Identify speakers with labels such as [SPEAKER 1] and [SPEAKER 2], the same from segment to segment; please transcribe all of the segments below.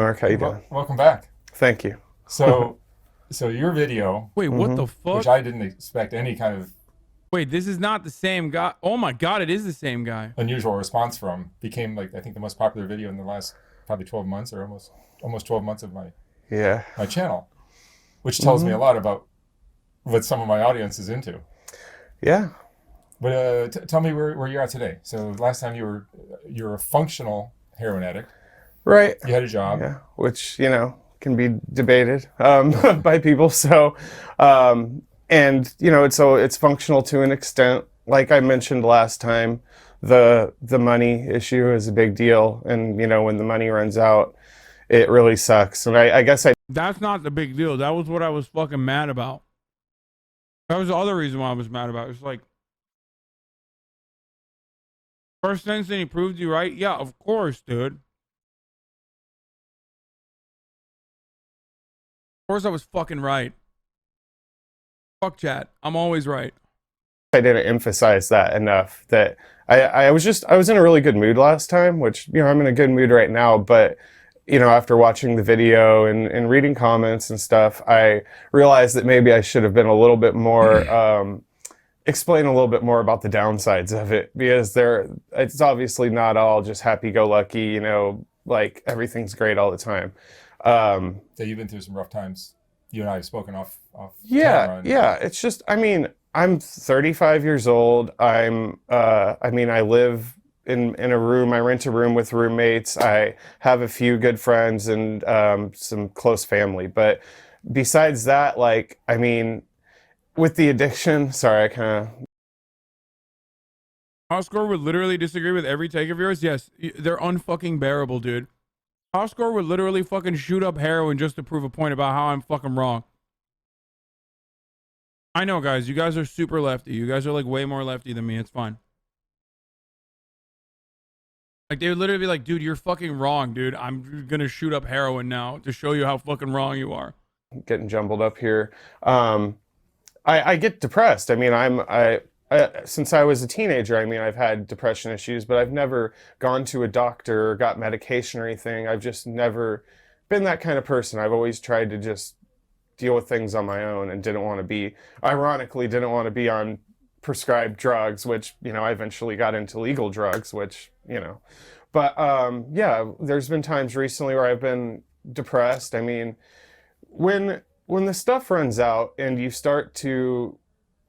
[SPEAKER 1] Mark. How you doing?
[SPEAKER 2] Welcome back.
[SPEAKER 1] Thank you.
[SPEAKER 2] So, so your video,
[SPEAKER 3] Wait, what the fuck?
[SPEAKER 2] which I didn't expect any kind of
[SPEAKER 3] Wait, this is not the same guy. Oh my god, it is the same guy.
[SPEAKER 2] unusual response from, became like I think the most popular video in the last probably 12 months or almost 12 months of my channel, which tells me a lot about what some of my audience is into.
[SPEAKER 1] Yeah.
[SPEAKER 2] But tell me where you're at today. So last time you're a functional heroin addict.
[SPEAKER 1] Right.
[SPEAKER 2] You had a job.
[SPEAKER 1] Yeah. Which, can be debated by people. So, and it's functional to an extent. Like I mentioned last time, the money issue is a big deal, and when the money runs out, it really sucks. And I guess
[SPEAKER 3] That's not the big deal. That was what I was fucking mad about. That was the other reason why I was mad about it. It's like, first sentence, and he proved you right. Yeah, of course, dude. Of course I was fucking right. Fuck chat. I'm always right.
[SPEAKER 1] I didn't emphasize that enough. That I was in a really good mood last time, which I'm in a good mood right now. But after watching the video and reading comments and stuff, I realized that maybe I should have been a little bit more explain a little bit more about the downsides of it, because it's obviously not all just happy-go-lucky, like everything's great all the time.
[SPEAKER 2] So you've been through some rough times. You and I have spoken off
[SPEAKER 1] Yeah,
[SPEAKER 2] camera.
[SPEAKER 1] yeah. It's just, I'm 35 years old. I live in a room. I rent a room with roommates. I have a few good friends and some close family. But besides that, with the addiction, sorry, I kind of...
[SPEAKER 3] Oscar would literally disagree with every take of yours. Yes, they're unfucking bearable, dude. Oscar would literally fucking shoot up heroin just to prove a point about how I'm fucking wrong. I know, guys. You guys are super lefty. You guys are like way more lefty than me. It's fine. Like, they would literally be like, dude, you're fucking wrong, dude. I'm gonna shoot up heroin now to show you how fucking wrong you are.
[SPEAKER 1] Getting jumbled up here. I get depressed. Since I was a teenager, I've had depression issues, but I've never gone to a doctor or got medication or anything. I've just never been that kind of person. I've always tried to just deal with things on my own and ironically didn't want to be on prescribed drugs, which, I eventually got into legal drugs, which, but yeah, there's been times recently where I've been depressed. When the stuff runs out and you start to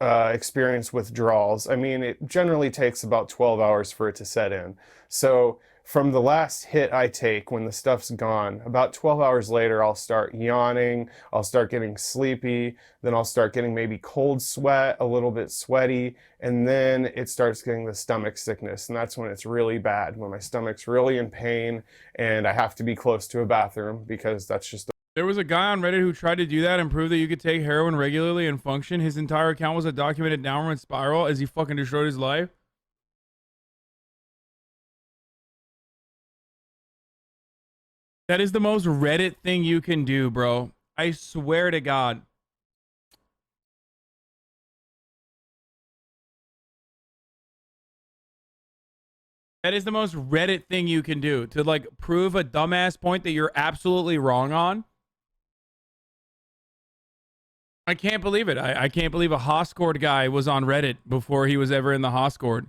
[SPEAKER 1] experience withdrawals, it generally takes about 12 hours for it to set in. So from the last hit I take, when the stuff's gone, about 12 hours later, I'll start yawning, I'll start getting sleepy, then I'll start getting maybe cold sweat, a little bit sweaty, and then it starts getting the stomach sickness. And that's when it's really bad, when my stomach's really in pain and I have to be close to a bathroom, because that's just...
[SPEAKER 3] There was a guy on Reddit who tried to do that and prove that you could take heroin regularly and function. His entire account was a documented downward spiral as he fucking destroyed his life. That is the most Reddit thing you can do, bro. I swear to God. That is the most Reddit thing you can do, to like prove a dumbass point that you're absolutely wrong on. I can't believe it. I can't believe a Hoscord guy was on Reddit before he was ever in the Hoscord.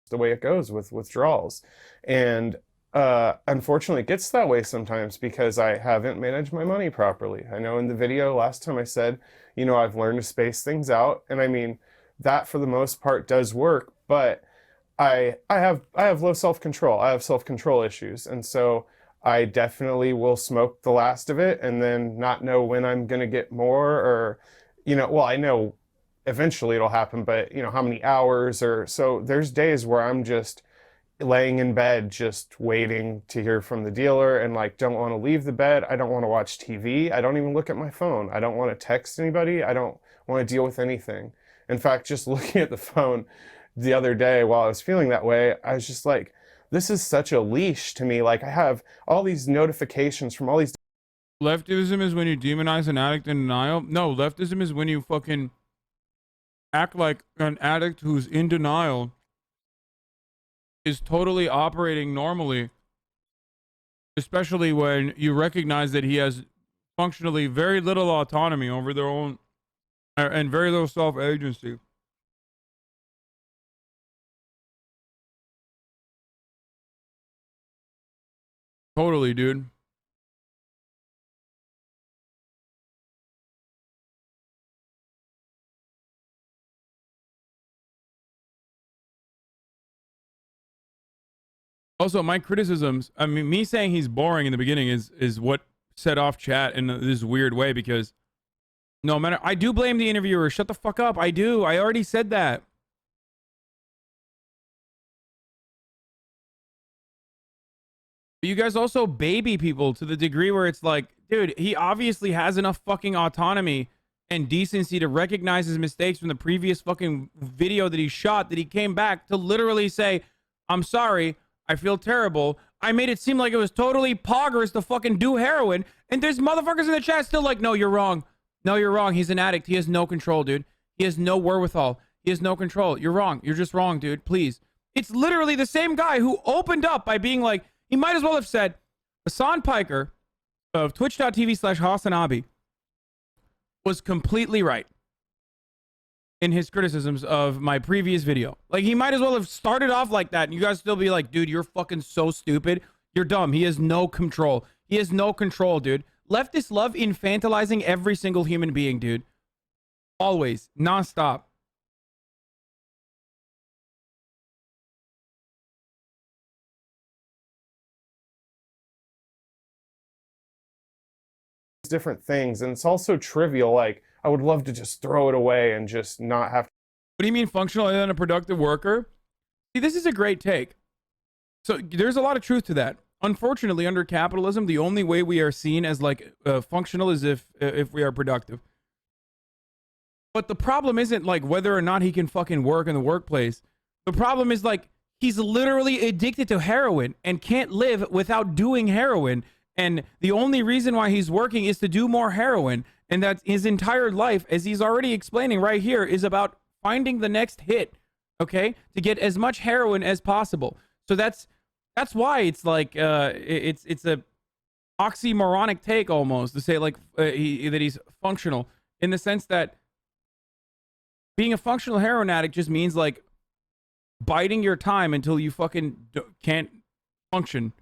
[SPEAKER 1] The way it goes with withdrawals. And unfortunately, it gets that way sometimes because I haven't managed my money properly. I know in the video last time I said, I've learned to space things out. And that for the most part does work, but I have low self-control. I have self-control issues. And so I definitely will smoke the last of it and then not know when I'm going to get more, or, I know eventually it'll happen, but how many hours, or so there's days where I'm just laying in bed, just waiting to hear from the dealer, and don't want to leave the bed. I don't want to watch TV. I don't even look at my phone. I don't want to text anybody. I don't want to deal with anything. In fact, just looking at the phone the other day while I was feeling that way, I was just like, this is such a leash to me. I have all these notifications from all these...
[SPEAKER 3] Leftism is when you demonize an addict in denial. No, leftism is when you fucking act like an addict who's in denial is totally operating normally especially when you recognize that he has functionally very little autonomy over their own and very little self-agency. Totally, dude. Also, my criticisms, I mean, me saying he's boring in the beginning is what set off chat in this weird way, because no matter, I do blame the interviewer. Shut the fuck up. I do. I already said that. But you guys also baby people to the degree where it's like, dude, he obviously has enough fucking autonomy and decency to recognize his mistakes from the previous fucking video that he shot, that he came back to literally say, I'm sorry, I feel terrible. I made it seem like it was totally poggers to fucking do heroin. And there's motherfuckers in the chat still like, no, you're wrong. No, you're wrong. He's an addict. He has no control, dude. He has no wherewithal. He has no control. You're wrong. You're just wrong, dude. Please. It's literally the same guy who opened up by being like, he might as well have said, Hasan Piker of twitch.tv/Hasanabi was completely right in his criticisms of my previous video. Like, he might as well have started off like that, and you guys still be like, dude, you're fucking so stupid. You're dumb. He has no control. He has no control, dude. Leftists love infantilizing every single human being, dude. Always. Nonstop.
[SPEAKER 1] Different things, and it's also trivial. Like, I would love to just throw it away and just not have to.
[SPEAKER 3] What do you mean functional and a productive worker? See, this is a great take. So there's a lot of truth to that. Unfortunately, under capitalism, the only way we are seen as like functional is if we are productive. But the problem isn't like whether or not he can fucking work in the workplace. The problem is like he's literally addicted to heroin and can't live without doing heroin. And the only reason why he's working is to do more heroin. And that his entire life, as he's already explaining right here, is about finding the next hit, okay? To get as much heroin as possible. So that's why it's like, it's a oxymoronic take almost to say like that he's functional, in the sense that being a functional heroin addict just means like biding your time until you fucking can't function,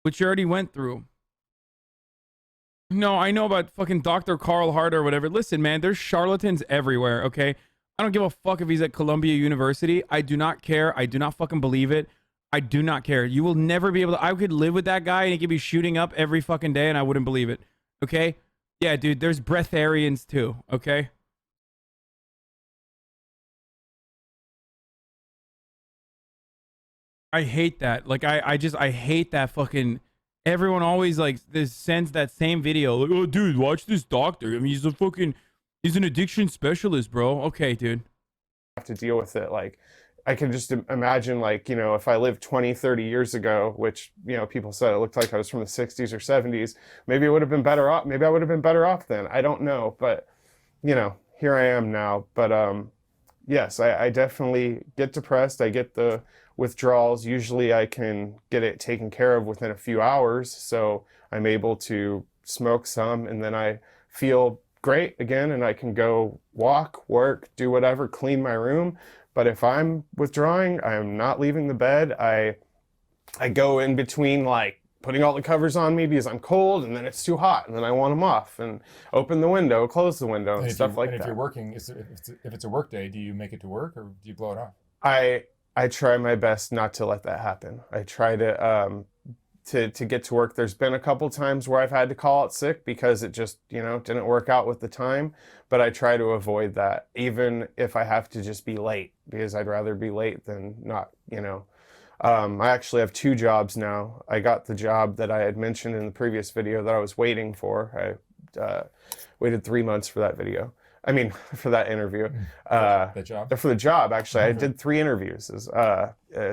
[SPEAKER 3] which you already went through. No, I know about fucking Dr. Carl Hart or whatever. Listen, man, there's charlatans everywhere, okay? I don't give a fuck if he's at Columbia University. I do not care. I do not fucking believe it. I do not care. You will never be able to... I could live with that guy and he could be shooting up every fucking day and I wouldn't believe it, okay? Yeah, dude, there's breatharians too, okay? I hate that. Like, I hate that fucking... Everyone always like sends that same video. Like, oh, dude, watch this doctor. I mean, he's an addiction specialist, bro. Okay, dude.
[SPEAKER 1] Have to deal with it. Like, I can just imagine, like, you know, if I lived 20, 30 years ago, which, you know, people said it looked like I was from the 60s or 70s, maybe it would have been better off. Maybe I would have been better off then. I don't know. But, you know, here I am now. But, yes, I definitely get depressed. I get the withdrawals. Usually I can get it taken care of within a few hours. So I'm able to smoke some and then I feel great again and I can go walk, work, do whatever, clean my room. But if I'm withdrawing, I'm not leaving the bed. I go in between like putting all the covers on me because I'm cold and then it's too hot and then I want them off, and open the window, close the window, and stuff like that.
[SPEAKER 2] And if you're working, if it's a work day, do you make it to work or do you blow it off?
[SPEAKER 1] I try my best not to let that happen. I try to get to work. There's been a couple times where I've had to call out sick because it just, you know, didn't work out with the time, but I try to avoid that, even if I have to just be late, because I'd rather be late than not, you know. I actually have 2 jobs now. I got the job that I had mentioned in the previous video that I was waiting for. I waited 3 months for that video. I mean, for that interview.
[SPEAKER 2] The job?
[SPEAKER 1] For the job, actually. I did 3 interviews.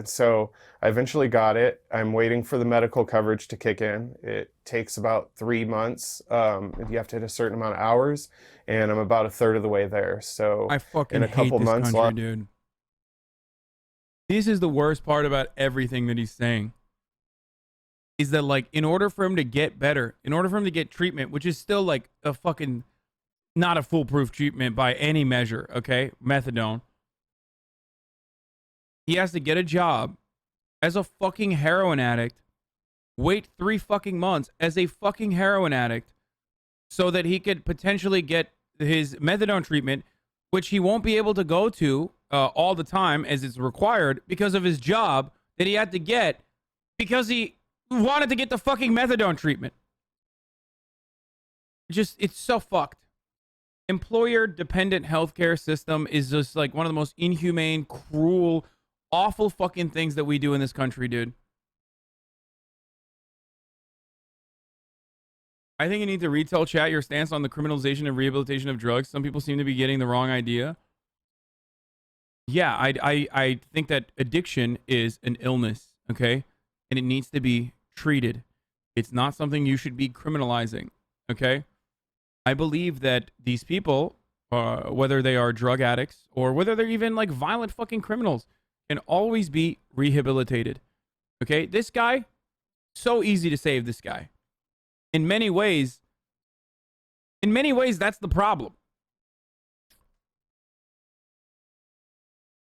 [SPEAKER 1] So I eventually got it. I'm waiting for the medical coverage to kick in. It takes about 3 months. You have to hit a certain amount of hours, and I'm about a third of the way there. So
[SPEAKER 3] I fucking
[SPEAKER 1] in a couple
[SPEAKER 3] hate this
[SPEAKER 1] months,
[SPEAKER 3] country, dude. This is the worst part about everything that he's saying. is that like in order for him to get better, in order for him to get treatment, which is still like a fucking not a foolproof treatment by any measure, okay? Methadone. He has to get a job as a fucking heroin addict, wait 3 fucking months as a fucking heroin addict so that he could potentially get his methadone treatment, which he won't be able to go to all the time as it's required because of his job that he had to get because he wanted to get the fucking methadone treatment. It's so fucked. Employer-dependent healthcare system is just like one of the most inhumane, cruel, awful fucking things that we do in this country, dude. I think you need to retell chat your stance on the criminalization and rehabilitation of drugs. Some people seem to be getting the wrong idea. Yeah, I think that addiction is an illness, okay? And it needs to be treated. It's not something you should be criminalizing, okay? I believe that these people, whether they are drug addicts or whether they're even like violent fucking criminals, can always be rehabilitated. Okay? This guy, so easy to save this guy. In many ways, that's the problem.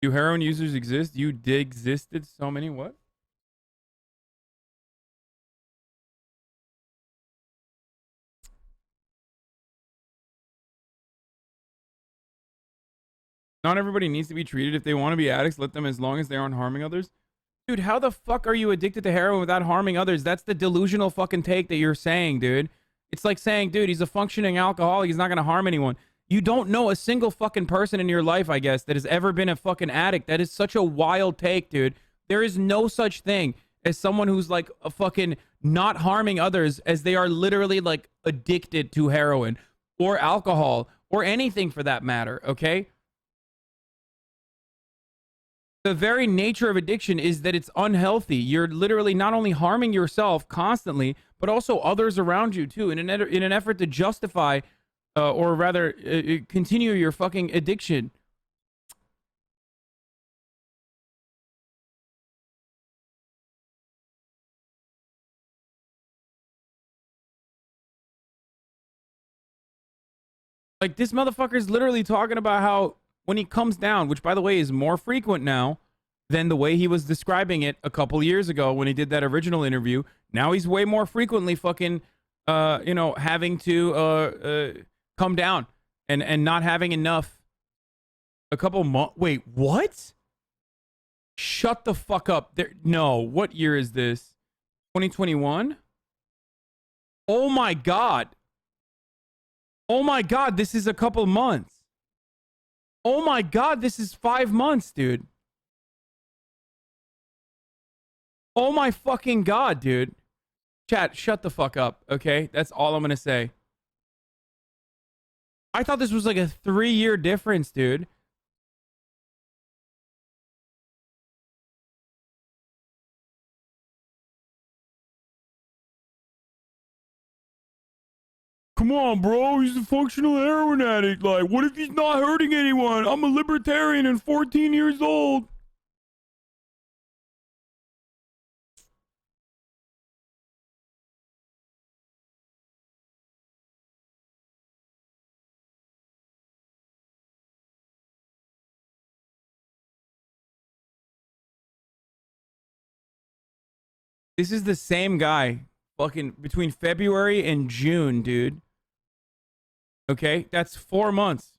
[SPEAKER 3] Do heroin users exist? You existed so many what? Not everybody needs to be treated. If they want to be addicts, let them as long as they aren't harming others. Dude, how the fuck are you addicted to heroin without harming others? That's the delusional fucking take that you're saying, dude. It's like saying, dude, he's a functioning alcoholic. He's not going to harm anyone. You don't know a single fucking person in your life, I guess, that has ever been a fucking addict. That is such a wild take, dude. There is no such thing as someone who's like a fucking not harming others as they are literally like addicted to heroin or alcohol or anything for that matter, okay? The very nature of addiction is that it's unhealthy. You're literally not only harming yourself constantly, but also others around you too, in an effort to justify, or rather, continue your fucking addiction. Like, this motherfucker's literally talking about how when he comes down, which by the way is more frequent now than the way he was describing it a couple years ago when he did that original interview. Now he's way more frequently fucking, having to come down and not having enough. A couple months. Wait, what? Shut the fuck up. No, what year is this? 2021? Oh my God. Oh my God, this is a couple months. Oh my God, this is 5 months, dude. Oh my fucking God, dude. Chat, shut the fuck up, okay? That's all I'm gonna say. I thought this was like a 3-year difference, dude. Come on, bro. He's a functional heroin addict. Like, what if he's not hurting anyone? I'm a libertarian and 14 years old. This is the same guy fucking between February and June, dude. Okay, that's 4 months.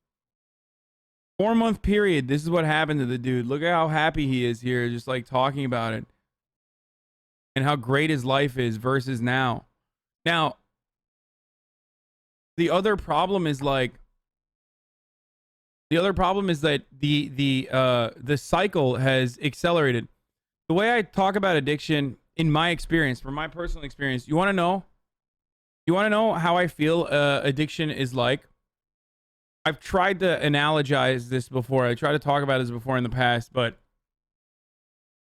[SPEAKER 3] 4-month period. This is what happened to the dude. Look at how happy he is here, just like talking about it. And how great his life is versus now. Now, the other problem is like that the cycle has accelerated. The way I talk about addiction in my experience, from my personal experience, you want to know? You want to know how I feel addiction is like? I've tried to analogize this before. I tried to talk about this before in the past, but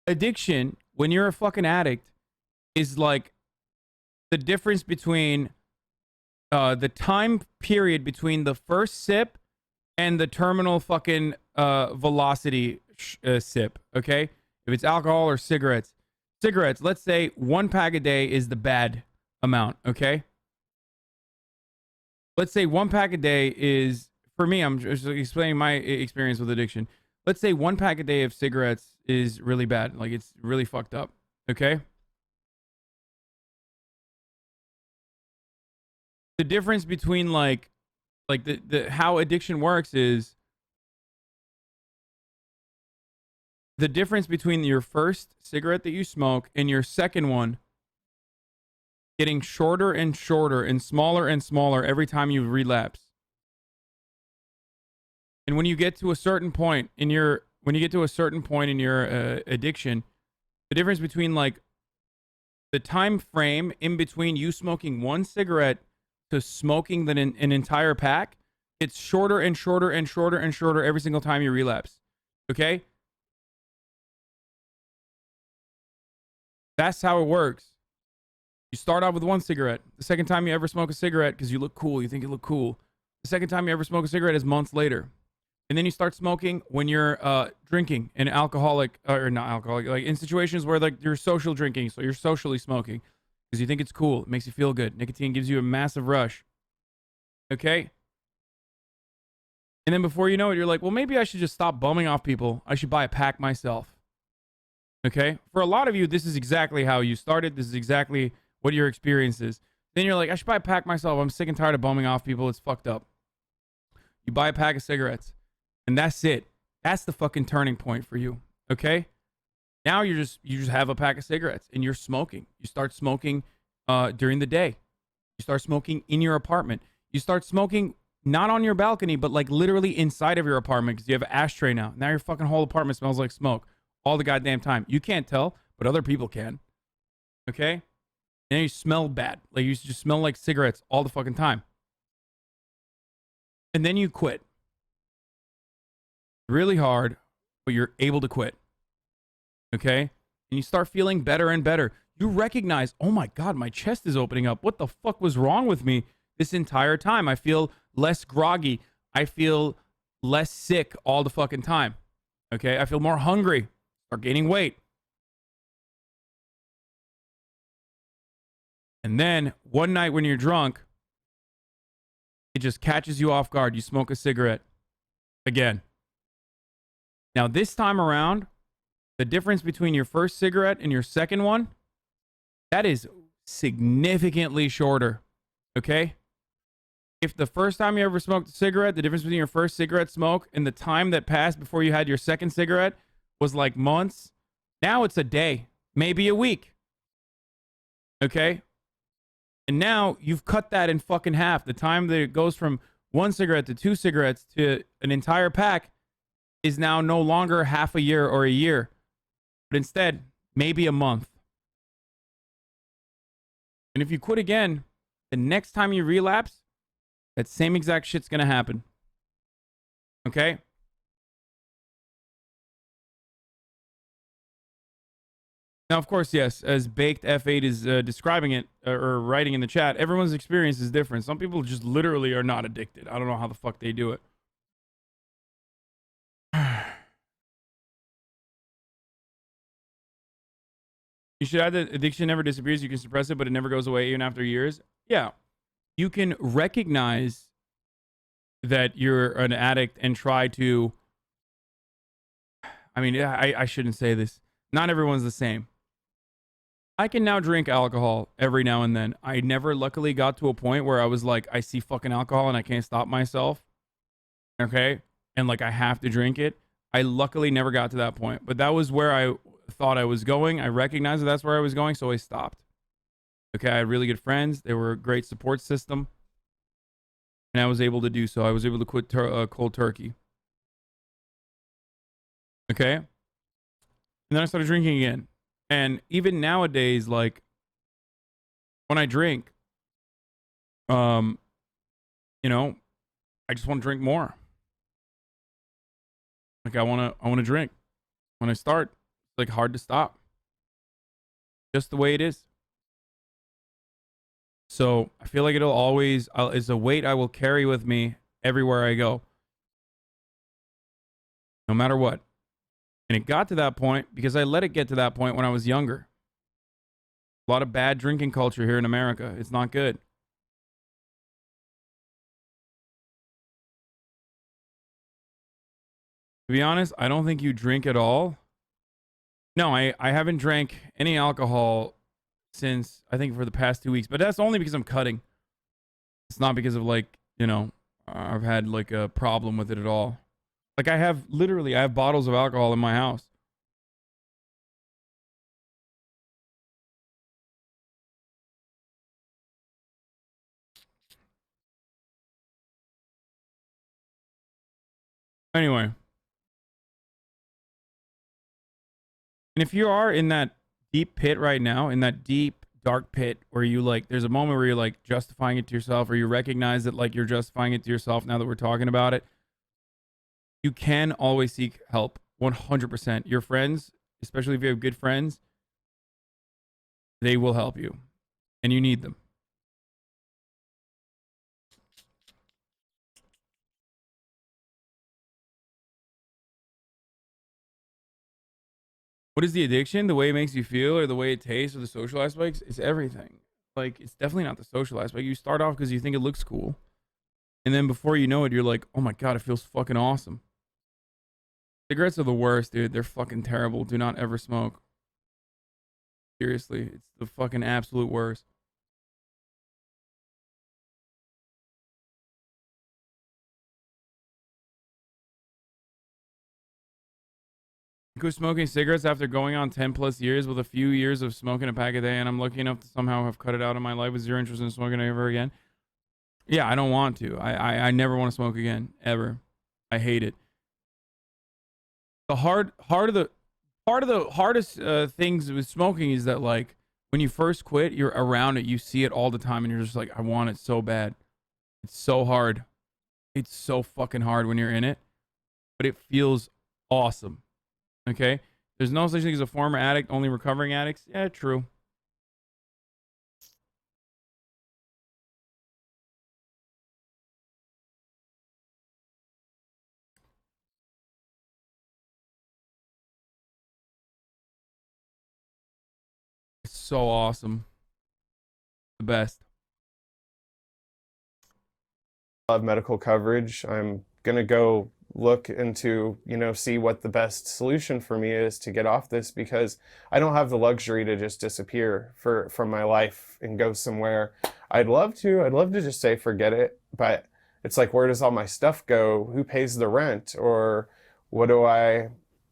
[SPEAKER 3] addiction, when you're a fucking addict, is like the difference between the time period between the first sip and the terminal fucking velocity sip, okay? If it's alcohol or cigarettes, cigarettes, let's say 1 pack a day is the bad amount, okay? Let's say 1 pack a day is, for me, I'm just explaining my experience with addiction. Let's say 1 pack a day of cigarettes is really bad. Like, it's really fucked up, okay? The difference between like the how addiction works is the difference between your first cigarette that you smoke and your second one getting shorter and shorter and smaller every time you relapse. And when you get to a certain point in your addiction, the difference between like the time frame in between you smoking 1 cigarette to smoking an entire pack, it's shorter and shorter and shorter and shorter every single time you relapse. Okay? That's how it works. You start out with 1 cigarette. The second time you ever smoke a cigarette, because you look cool, you think you look cool. The second time you ever smoke a cigarette is months later. And then you start smoking when you're drinking and alcoholic, or not alcoholic, like in situations where like you're social drinking, so you're socially smoking because you think it's cool. It makes you feel good. Nicotine gives you a massive rush. Okay? And then before you know it, you're like, well, maybe I should just stop bumming off people. I should buy a pack myself. Okay? For a lot of you, this is exactly how you started. This is exactly what your experience is. Then you're like, I should buy a pack myself. I'm sick and tired of bumming off people. It's fucked up. You buy a pack of cigarettes. And that's it. That's the fucking turning point for you. Okay? Now you just have a pack of cigarettes and you're smoking. You start smoking during the day. You start smoking in your apartment. You start smoking not on your balcony, but like literally inside of your apartment because you have an ashtray now. Now your fucking whole apartment smells like smoke all the goddamn time. You can't tell, but other people can. Okay? And you smell bad. Like you just smell like cigarettes all the fucking time. And then you quit. Really hard, but you're able to quit. Okay? And you start feeling better and better. You recognize, oh my God, my chest is opening up. What the fuck was wrong with me this entire time? I feel less groggy. I feel less sick all the fucking time. Okay? I feel more hungry. Start gaining weight. And then one night when you're drunk, it just catches you off guard. You smoke a cigarette again. Now, this time around, the difference between your first cigarette and your second one, that is significantly shorter. Okay? If the first time you ever smoked a cigarette, the difference between your first cigarette smoke and the time that passed before you had your second cigarette was like months, now it's a day, maybe a week. Okay? And now you've cut that in fucking half. The time that it goes from 1 cigarette to 2 cigarettes to an entire pack is now no longer half a year or a year, but instead, maybe a month. And if you quit again, the next time you relapse, that same exact shit's gonna happen. Okay? Now, of course, yes, as Baked F8 is describing it or writing in the chat, everyone's experience is different. Some people just literally are not addicted. I don't know how the fuck they do it. You should add that addiction never disappears. You can suppress it, but it never goes away even after years. Yeah. You can recognize that you're an addict and try to... I mean, I shouldn't say this. Not everyone's the same. I can now drink alcohol every now and then. I never luckily got to a point where I was like, I see fucking alcohol and I can't stop myself. Okay? And like, I have to drink it. I luckily never got to that point. But that was where I thought I was going. I recognized that that's where I was going, so I stopped. Okay, I had really good friends. They were a great support system. And I was able to do so. I was able to quit cold turkey. Okay? And then I started drinking again. And even nowadays, like, when I drink, you know, I just want to drink more. Like, I want to drink. When I start, it's like hard to stop. Just the way it is. So I feel like it'll always, it's a weight I will carry with me everywhere I go. No matter what. And it got to that point because I let it get to that point when I was younger. A lot of bad drinking culture here in America. It's not good. To be honest, I don't think you drink at all. No, I haven't drank any alcohol since, I think, for the past 2 weeks. But that's only because I'm cutting. It's not because of, like, you know, I've had, like, a problem with it at all. Like, I have bottles of alcohol in my house. Anyway. And if you are in that deep pit right now, in that deep, dark pit where you, like, there's a moment where you're, like, justifying it to yourself, or you recognize that, like, you're justifying it to yourself now that we're talking about it, you can always seek help. 100%. Your friends, especially if you have good friends, they will help you. And you need them. What is the addiction? The way it makes you feel, or the way it tastes, or the social aspects? It's everything. Like, it's definitely not the social aspect. You start off because you think it looks cool. And then before you know it, you're like, oh my God, it feels fucking awesome. Cigarettes are the worst, dude. They're fucking terrible. Do not ever smoke. Seriously, it's the fucking absolute worst. Quit smoking cigarettes after going on 10 plus years with a few years of smoking a pack a day, and I'm lucky enough to somehow have cut it out of my life with zero interest in smoking ever again. Yeah, I don't want to. I never want to smoke again, ever. I hate it. The part of the hardest things with smoking is that, like, when you first quit, you're around it, you see it all the time, and you're just like, I want it so bad. It's so hard. It's so fucking hard when you're in it, but it feels awesome. Okay? There's no such thing as a former addict, only recovering addicts. Yeah, true. It's so awesome. The best.
[SPEAKER 1] I have medical coverage. I'm gonna go look into, see what the best solution for me is to get off this, because I don't have the luxury to just disappear from my life and go somewhere. I'd love to just say forget it, but it's like, where does all my stuff go? Who pays the rent? Or what do I...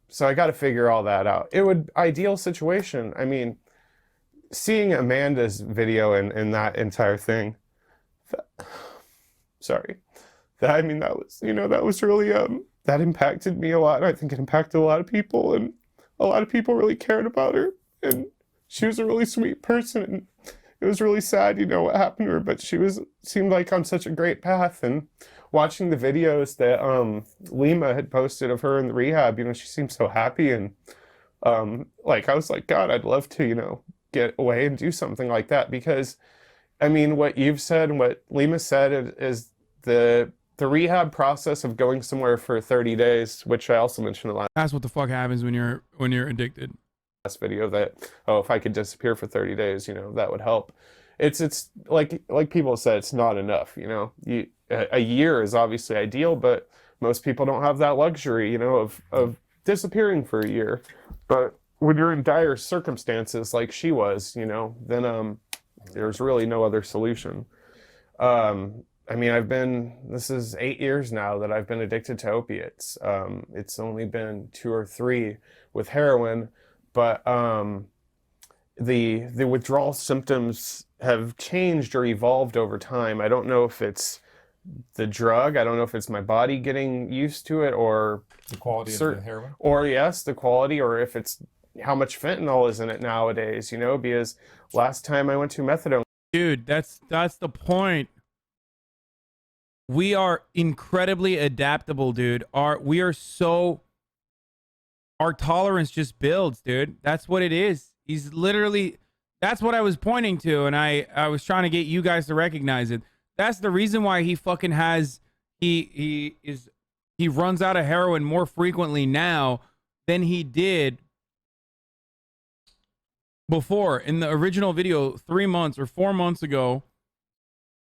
[SPEAKER 1] So I got to figure all that out. It would... Ideal situation. I mean, seeing Amanda's video and that entire thing... Sorry. That was really, that impacted me a lot. And I think it impacted a lot of people, and a lot of people really cared about her. And she was a really sweet person, and it was really sad, what happened to her, but seemed like on such a great path. And watching the videos that, Lima had posted of her in the rehab, she seemed so happy. And, I was like, God, I'd love to, get away and do something like that, because, I mean, what you've said and what Lima said is the rehab process of going somewhere for 30 days, which I also mentioned in the
[SPEAKER 3] That's what the fuck happens when you're addicted.
[SPEAKER 1] last video, that, if I could disappear for 30 days, that would help. It's like people said, it's not enough, a year is obviously ideal, but most people don't have that luxury, of disappearing for a year. But when you're in dire circumstances like she was, then there's really no other solution. I mean, this is 8 years now that I've been addicted to opiates. It's only been 2 or 3 with heroin, but the withdrawal symptoms have changed or evolved over time. I don't know if it's the drug. I don't know if it's my body getting used to it, or
[SPEAKER 2] the quality of the heroin,
[SPEAKER 1] or yes, the quality, or if it's how much fentanyl is in it nowadays, because last time I went to methadone.
[SPEAKER 3] Dude, that's the point. We are incredibly adaptable, dude. Our tolerance just builds, dude. That's what it is. That's what I was pointing to, and I was trying to get you guys to recognize it. That's the reason why he fucking he runs out of heroin more frequently now than he did before in the original video 3 months or 4 months ago,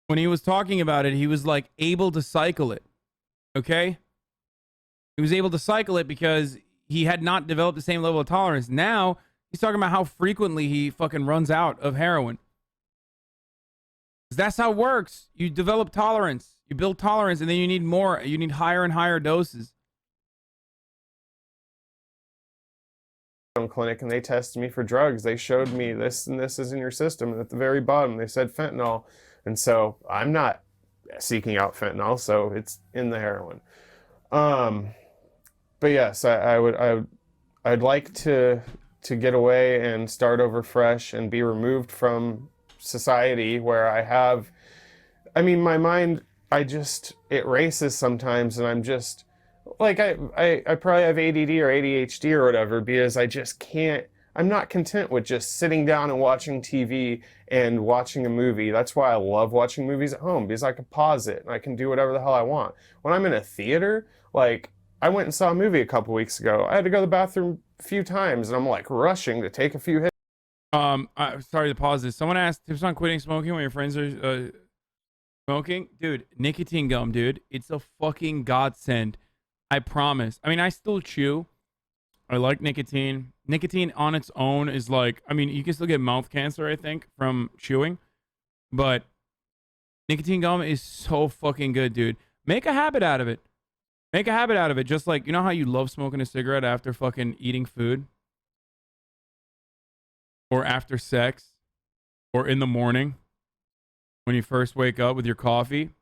[SPEAKER 3] when he was talking about it, he was like able to cycle it. Okay? He was able to cycle it because he had not developed the same level of tolerance. Now he's talking about how frequently he fucking runs out of heroin. That's how it works. You develop tolerance. You build tolerance, and then you need more. You need higher and higher doses.
[SPEAKER 1] Clinic, and they tested me for drugs. They showed me this and this is in your system, and at the very bottom they said fentanyl, and so I'm not seeking out fentanyl, so it's in the heroin. But yes, I'd like to get away and start over fresh and be removed from society where I mean, my mind, it races sometimes, and I'm just like, I probably have ADD or ADHD or whatever, because I just can't, I'm not content with just sitting down and watching TV and watching a movie. That's why I love watching movies at home, because I can pause it and I can do whatever the hell I want. When I'm in a theater, like, I went and saw a movie a couple weeks ago. I had to go to the bathroom a few times, and I'm like rushing to take a few hits.
[SPEAKER 3] Sorry to pause this. Someone asked tips on quitting smoking when your friends are smoking. Dude, nicotine gum, dude. It's a fucking godsend. I promise. I mean, I still chew. I like nicotine. Nicotine on its own is like, I mean, you can still get mouth cancer, I think, from chewing. But nicotine gum is so fucking good, dude. Make a habit out of it. Make a habit out of it. Just like, you know how you love smoking a cigarette after fucking eating food? Or after sex? Or in the morning? When you first wake up with your coffee?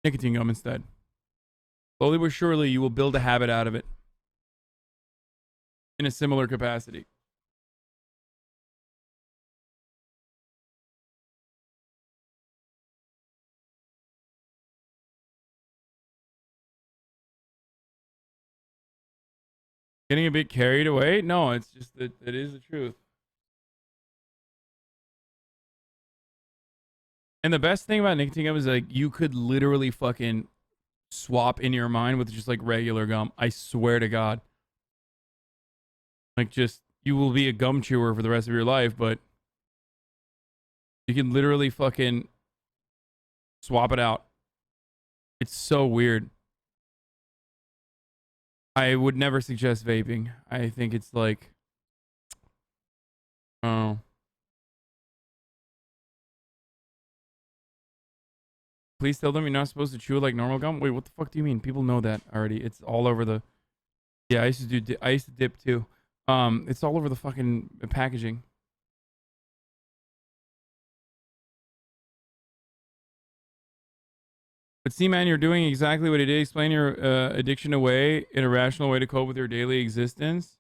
[SPEAKER 3] Nicotine gum instead. Slowly but surely, you will build a habit out of it. In a similar capacity. Getting a bit carried away? No, it's just that it is the truth. And the best thing about nicotine gum is like you could literally fucking swap in your mind with just like regular gum. I swear to God. Like just you will be a gum chewer for the rest of your life, but you can literally fucking swap it out. It's so weird. I would never suggest vaping. I think it's like, oh. Please tell them you're not supposed to chew like normal gum. Wait, what the fuck do you mean? People know that already. It's all over the. Yeah, I used to dip too. It's all over the fucking packaging. But see, man, you're doing exactly what it is. Explain your addiction away in a rational way to cope with your daily existence.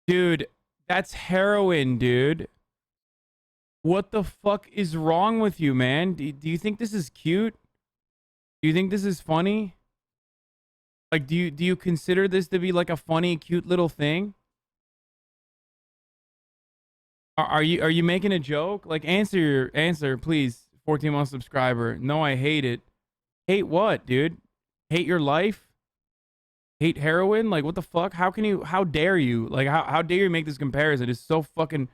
[SPEAKER 3] Dude, that's heroin, dude. What the fuck is wrong with you, man? Do you think this is cute? Do you think this is funny? Like, do you consider this to be like a funny, cute little thing? Are you making a joke? Like, answer, please. 14-month subscriber. No, I hate it. Hate what, dude? Hate your life? Hate heroin? Like, what the fuck? How dare you? Like, how dare you make this comparison? It's so fucking...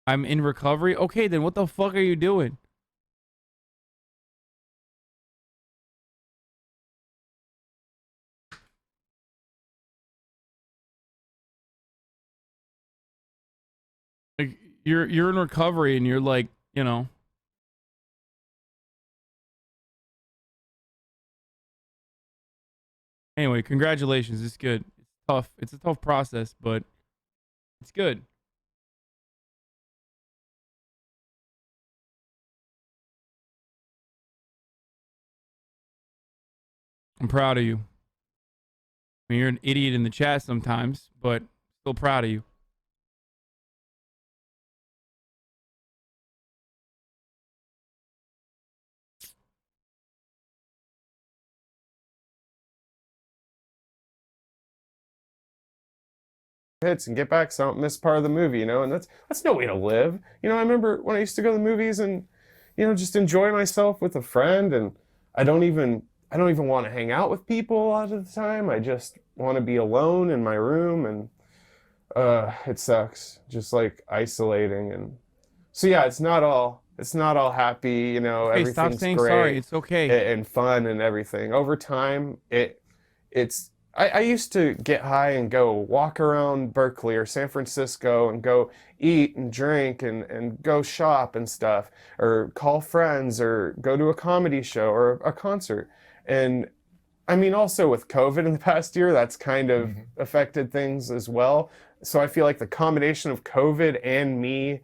[SPEAKER 3] I'm in recovery? Okay, then what the fuck are you doing? Like, you're in recovery and you're like, you know... Anyway, congratulations. It's good. It's tough. It's a tough process, but it's good. I'm proud of you. I mean, you're an idiot in the chat sometimes, but still proud of you.
[SPEAKER 1] Hits and get back so I don't miss part of the movie, you know, and that's no way to live. You know, I remember when I used to go to the movies and, you know, just enjoy myself with a friend, and I don't even want to hang out with people a lot of the time. I just want to be alone in my room, and It sucks. Just like isolating, and so yeah, it's not all happy, you know,
[SPEAKER 3] Hey, stop
[SPEAKER 1] everything's
[SPEAKER 3] saying
[SPEAKER 1] great
[SPEAKER 3] sorry. It's okay.
[SPEAKER 1] and fun and everything. Over time, it's I used to get high and go walk around Berkeley or San Francisco and go eat and drink and go shop and stuff, or call friends or go to a comedy show or a concert. And I mean, also with COVID in the past year, that's kind of affected things as well. So I feel like the combination of COVID and me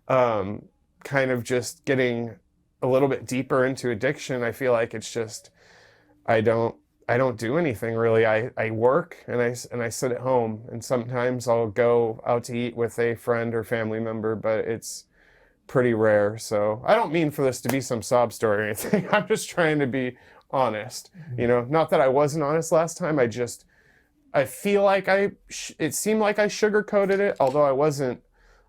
[SPEAKER 1] kind of just getting a little bit deeper into addiction, I feel like it's just, I don't do anything really. I work and I sit at home, and sometimes I'll go out to eat with a friend or family member, but it's pretty rare. So I don't mean for this to be some sob story or anything. I'm just trying to be honest, you know, not that I wasn't honest last time. I feel like it seemed like I sugarcoated it, although I wasn't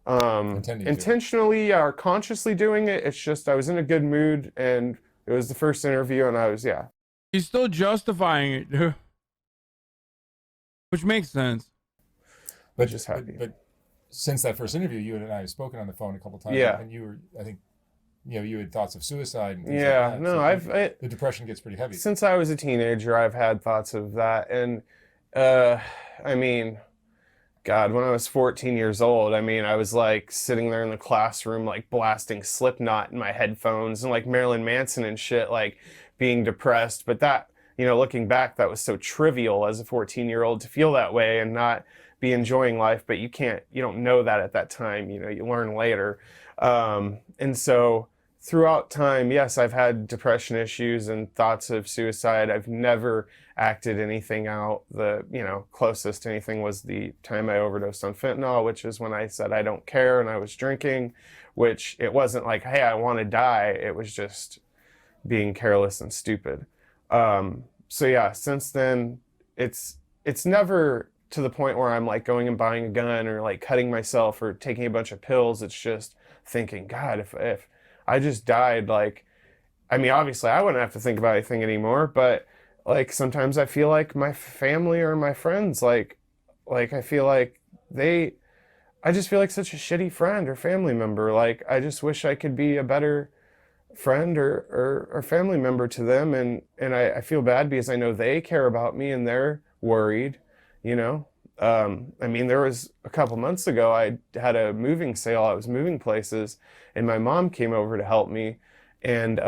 [SPEAKER 1] intentionally or consciously doing it. It's just I was in a good mood, and it was the first interview, and I was, yeah.
[SPEAKER 3] He's still justifying it, dude. Which makes sense.
[SPEAKER 2] But
[SPEAKER 1] just happy.
[SPEAKER 2] But since that first interview, you and I have spoken on the phone a couple times.
[SPEAKER 1] Yeah.
[SPEAKER 2] And you were, I think, you know, you had thoughts of suicide and things
[SPEAKER 1] Yeah,
[SPEAKER 2] like that.
[SPEAKER 1] no,
[SPEAKER 2] So the depression gets pretty heavy.
[SPEAKER 1] Since I was a teenager, I've had thoughts of that. And I mean, God, when I was 14 years old, I mean, I was like sitting there in the classroom, like blasting Slipknot in my headphones and like Marilyn Manson and shit, like being depressed. But that, you know, looking back, that was so trivial as a 14-year-old to feel that way and not be enjoying life. But you don't know that at that time, you know, you learn later. And so throughout time, yes, I've had depression issues and thoughts of suicide. I've never acted anything out. The, you know, closest to anything was the time I overdosed on fentanyl, which is when I said I don't care and I was drinking, which it wasn't like, hey, I want to die. It was just being careless and stupid. So yeah, since then, it's never to the point where I'm like going and buying a gun or like cutting myself or taking a bunch of pills. It's just thinking, God, if I just died, like, I mean, obviously I wouldn't have to think about anything anymore, but like sometimes I feel like my family or my friends, like I feel like I just feel like such a shitty friend or family member. Like, I just wish I could be a better friend or family member to them. And I feel bad because I know they care about me and they're worried, you know? I mean, there was a couple months ago, I had a moving sale. I was moving places and my mom came over to help me. And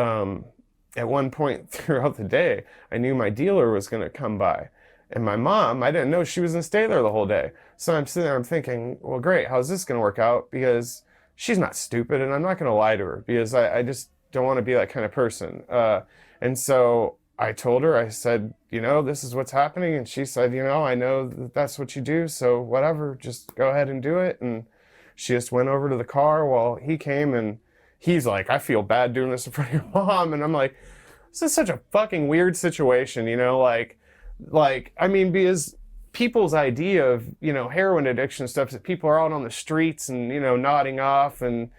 [SPEAKER 1] at one point throughout the day, I knew my dealer was going to come by. And my mom, I didn't know she was going to stay there the whole day. So I'm sitting there, I'm thinking, well, great, how's this going to work out? Because she's not stupid and I'm not going to lie to her because I just don't want to be that kind of person. And so I told her, I said, you know, this is what's happening. And she said, you know, I know that's what you do. So whatever, just go ahead and do it. And she just went over to the car while he came, and he's like, I feel bad doing this in front of your mom. And I'm like, this is such a fucking weird situation, you know, like, I mean, because people's idea of, you know, heroin addiction stuff is that people are out on the streets and, you know, nodding off and,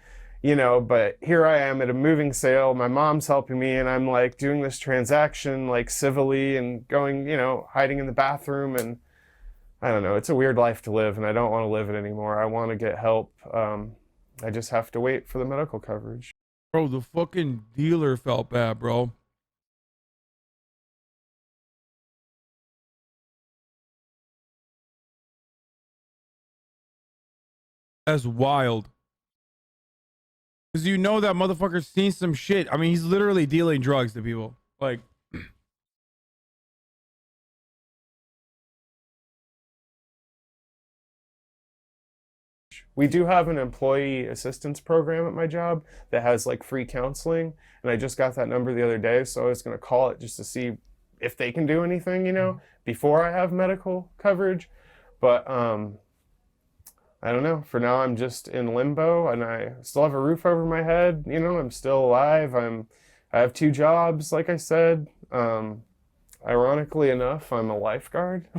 [SPEAKER 1] you know, but here I am at a moving sale. My mom's helping me and I'm like doing this transaction like civilly and going, you know, hiding in the bathroom. And I don't know, it's a weird life to live and I don't want to live it anymore. I want to get help. I just have to wait for the medical coverage.
[SPEAKER 3] Bro, the fucking dealer felt bad, bro. That's wild. Because you know that motherfucker's seen some shit. I mean, he's literally dealing drugs to people. Like,
[SPEAKER 1] we do have an employee assistance program at my job that has like free counseling. And I just got that number the other day. So I was going to call it just to see if they can do anything, you know, before I have medical coverage. But, I don't know. For now, I'm just in limbo, and I still have a roof over my head. You know, I'm still alive. I have 2 jobs, like I said. Ironically enough, I'm a lifeguard.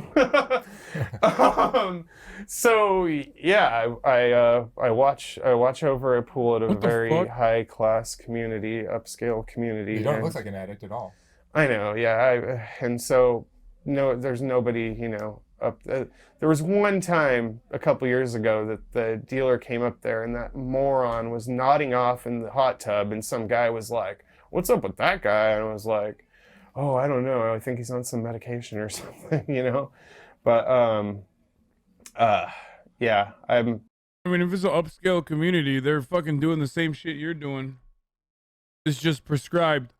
[SPEAKER 1] So yeah, I watch over a pool at a very high class community, upscale community.
[SPEAKER 2] You don't look like an addict at all.
[SPEAKER 1] I know. Yeah, and so no, there's nobody, you know, up. There was one time a couple years ago that the dealer came up there and that moron was nodding off in the hot tub, and some guy was like, "What's up with that guy?" And I was like, "Oh, I don't know. I think he's on some medication or something, you know." But yeah, I mean,
[SPEAKER 3] if it's an upscale community, they're fucking doing the same shit you're doing. It's just prescribed.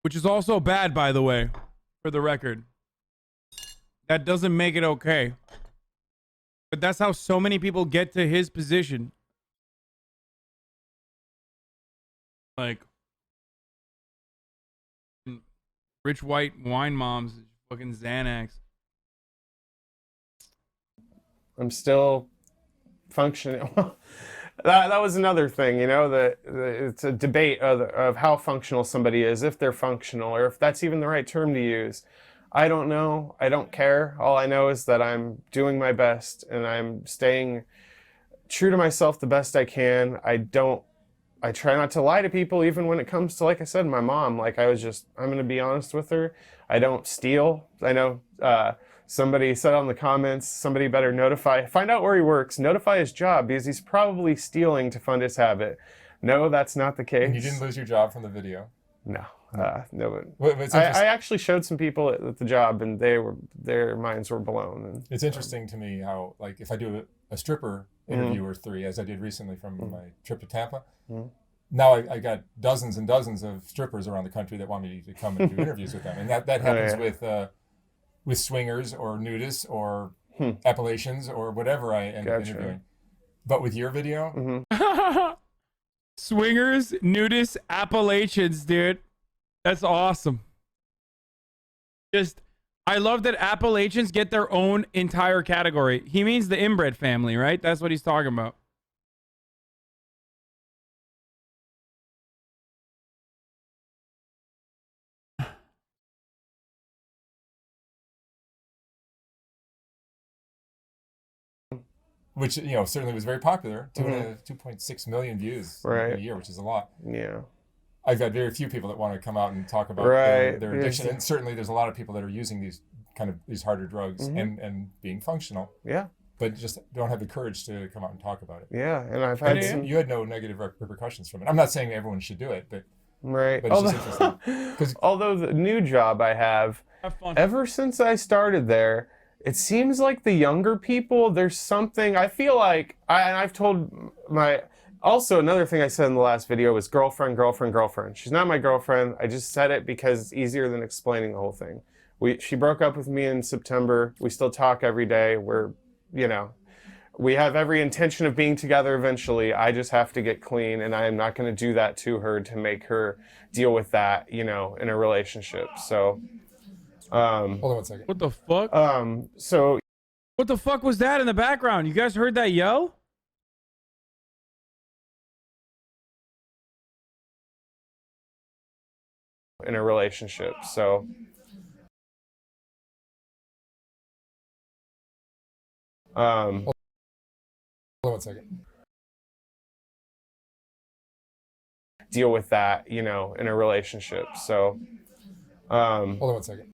[SPEAKER 3] Which is also bad, by the way, for the record. That doesn't make it okay. But that's how so many people get to his position. Like, rich white wine moms, fucking Xanax.
[SPEAKER 1] I'm still functioning. That was another thing, you know, it's a debate of how functional somebody is, if they're functional, or if that's even the right term to use. I don't know. I don't care. All I know is that I'm doing my best and I'm staying true to myself the best I can. I try not to lie to people, even when it comes to, like I said, my mom. Like, I'm going to be honest with her. I don't steal. I know somebody said on the comments, somebody better find out where he works, notify his job, because he's probably stealing to fund his habit. No, that's not the case.
[SPEAKER 2] And you didn't lose your job from the video?
[SPEAKER 1] No. No.
[SPEAKER 2] I
[SPEAKER 1] actually showed some people at the job, and their minds were blown. And,
[SPEAKER 2] it's interesting to me how, like, if I do a stripper interview or 3, as I did recently from my trip to Tampa, now I got dozens and dozens of strippers around the country that want me to come and do interviews with them. And that happens with swingers or nudists or Appalachians or whatever I end up interviewing. But with your video...
[SPEAKER 3] Swingers, nudists, Appalachians, dude. That's awesome. I love that Appalachians get their own entire category. He means the inbred family, right? That's what he's talking about.
[SPEAKER 2] Which, you know, certainly was very popular. 2.6 million views in a year, which is a lot.
[SPEAKER 1] Yeah.
[SPEAKER 2] I've got very few people that want to come out and talk about their addiction. And certainly there's a lot of people that are using these harder drugs and being functional.
[SPEAKER 1] Yeah.
[SPEAKER 2] But just don't have the courage to come out and talk about it.
[SPEAKER 1] Yeah. And I've had
[SPEAKER 2] you had no negative repercussions from it. I'm not saying everyone should do it, but
[SPEAKER 1] right.
[SPEAKER 2] But it's just interesting.
[SPEAKER 1] Although the new job I have ever since I started there, it seems like the younger people, there's something, I feel like, I've told also another thing I said in the last video was girlfriend. She's not my girlfriend. I just said it because it's easier than explaining the whole thing. She broke up with me in September. We still talk every day. We have every intention of being together eventually. I just have to get clean, and I am not going to do that to her to make her deal with that, in a relationship. So...
[SPEAKER 2] hold on one second.
[SPEAKER 3] What the fuck?
[SPEAKER 1] So
[SPEAKER 3] what the fuck was that in the background? You guys heard that yo?
[SPEAKER 1] In a relationship. So
[SPEAKER 2] hold on one second.
[SPEAKER 1] Deal with that, in a relationship. So
[SPEAKER 2] hold on one second.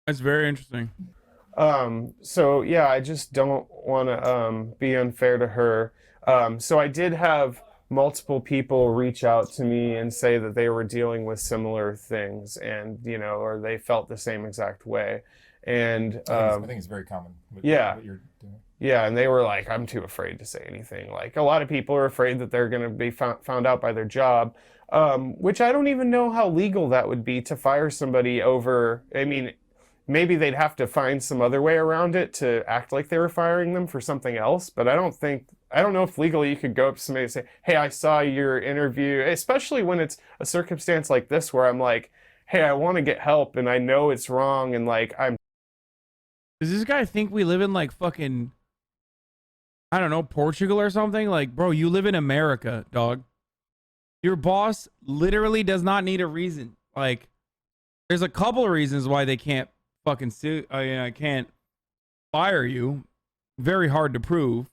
[SPEAKER 3] That's very interesting.
[SPEAKER 1] So yeah, I just don't want to be unfair to her. So I did have multiple people reach out to me and say that they were dealing with similar things, and or they felt the same exact way. And
[SPEAKER 2] I think it's very common. What you're doing.
[SPEAKER 1] Yeah, and they were like, I'm too afraid to say anything. Like, a lot of people are afraid that they're going to be found out by their job, which I don't even know how legal that would be to fire somebody over. I mean, maybe they'd have to find some other way around it to act like they were firing them for something else. But I don't know if legally you could go up to somebody and say, hey, I saw your interview, especially when it's a circumstance like this where I'm like, hey, I want to get help and I know it's wrong. And like,
[SPEAKER 3] does this guy think we live in like fucking, I don't know, Portugal or something? Like, bro, you live in America, dog. Your boss literally does not need a reason. Like, there's a couple of reasons why they can't fucking sue. I can't fire you. Very hard to prove.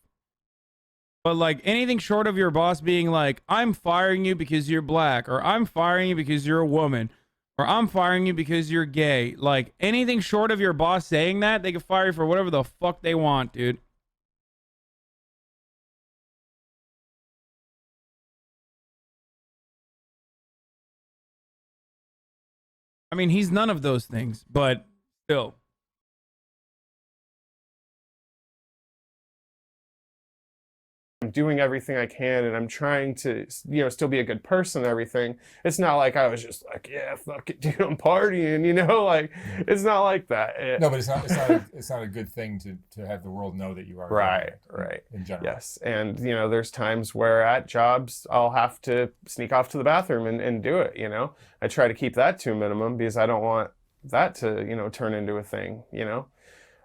[SPEAKER 3] But like anything short of your boss being like, I'm firing you because you're black, or I'm firing you because you're a woman, or I'm firing you because you're gay. Like anything short of your boss saying that, they can fire you for whatever the fuck they want, dude. I mean, he's none of those things, but still.
[SPEAKER 1] I'm doing everything I can, and I'm trying to, you know, still be a good person and everything. It's not like I was just like, yeah, fuck it, dude, I'm partying, you know, like it's not like that.
[SPEAKER 2] No, but it's not a good thing to have the world know that you are
[SPEAKER 1] right,
[SPEAKER 2] in general.
[SPEAKER 1] Yes, and you know, there's times where at jobs I'll have to sneak off to the bathroom and do it. You know, I try to keep that to a minimum because I don't want that to, you know, turn into a thing. You know,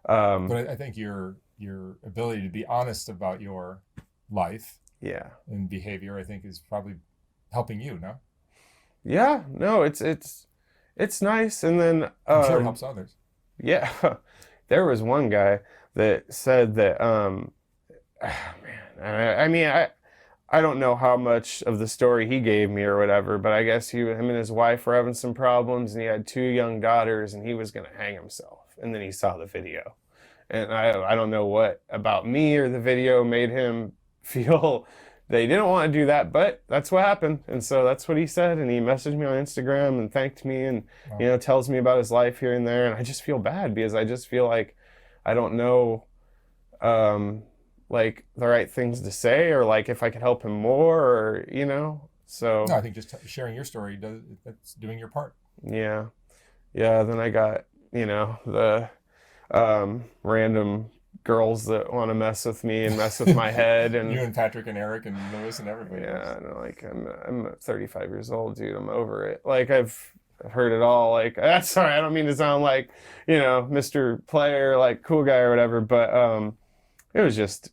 [SPEAKER 2] but I think your ability to be honest about your life and behavior, I think, is probably helping you. No.
[SPEAKER 1] Yeah, no, it's nice, and then
[SPEAKER 2] I'm sure it helps others.
[SPEAKER 1] Yeah, there was one guy that said that I mean, I don't know how much of the story he gave me or whatever, but I guess him and his wife were having some problems, and he had 2 young daughters, and he was gonna hang himself, and then he saw the video, and I don't know what about me or the video made him feel they didn't want to do that, but that's what happened. And so that's what he said, and he messaged me on Instagram and thanked me, and you know, tells me about his life here and there, and I just feel bad because I just feel like I don't know like the right things to say, or like if I could help him more, or you know. So
[SPEAKER 2] no, I think just sharing your story that's doing your part.
[SPEAKER 1] Yeah, then I got, you know, the random girls that want to mess with me and mess with my head, and
[SPEAKER 2] you and Patrick and Eric and Lewis and everybody.
[SPEAKER 1] Yeah, and like I'm 35 years old, dude. I'm over it. Like I've heard it all. Like that's sorry, I don't mean to sound like, you know, Mr. Player, like cool guy or whatever, but it was just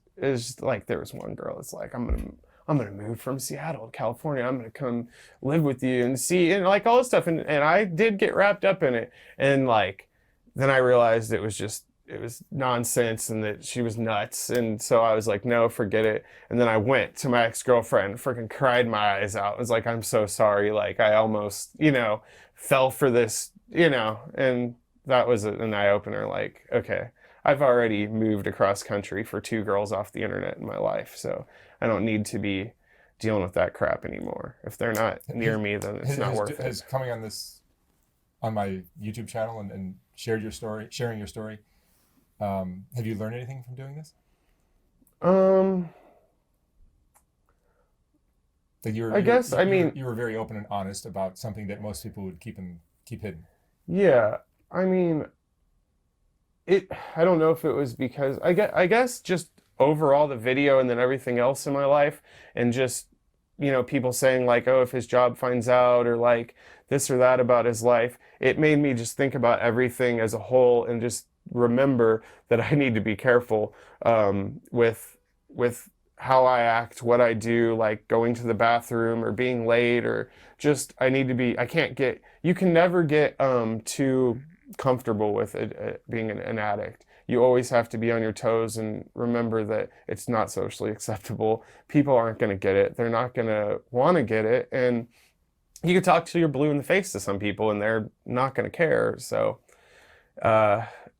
[SPEAKER 1] like there was one girl that's like, I'm gonna move from Seattle to California. I'm gonna come live with you and see, and like all this stuff, and I did get wrapped up in it, and like then I realized it was nonsense and that she was nuts, and so I was like, no, forget it. And then I went to my ex-girlfriend, freaking cried my eyes out. I was like, I'm so sorry, like I almost, you know, fell for this, you know. And that was an eye-opener. Like, okay, I've already moved across country for 2 girls off the internet in my life, so I don't need to be dealing with that crap anymore. If they're not near me, then it's not worth it.
[SPEAKER 2] Has coming on my YouTube channel and sharing your story, have you learned anything from doing this? Like I mean, you were very open and honest about something that most people would keep hidden.
[SPEAKER 1] Yeah, I mean, I don't know if it was because I guess just overall the video and then everything else in my life, and just, you know, people saying like, oh, if his job finds out, or like this or that about his life, it made me just think about everything as a whole and just remember that I need to be careful with how I act, what I do, like going to the bathroom or being late, or just you can never get too comfortable with it, being an addict. You always have to be on your toes and remember that it's not socially acceptable. People aren't going to get it. They're not going to want to get it. And you can talk till you're blue in the face to some people and they're not going to care. So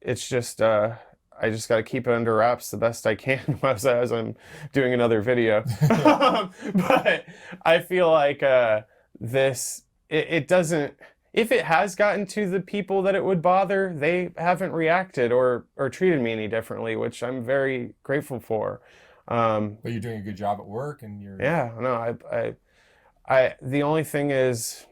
[SPEAKER 1] it's just, I just got to keep it under wraps the best I can as I'm doing another video. But I feel like it doesn't, if it has gotten to the people that it would bother, they haven't reacted or treated me any differently, which I'm very grateful for.
[SPEAKER 2] But you're doing a good job at work, and you're...
[SPEAKER 1] Yeah, no, I the only thing is,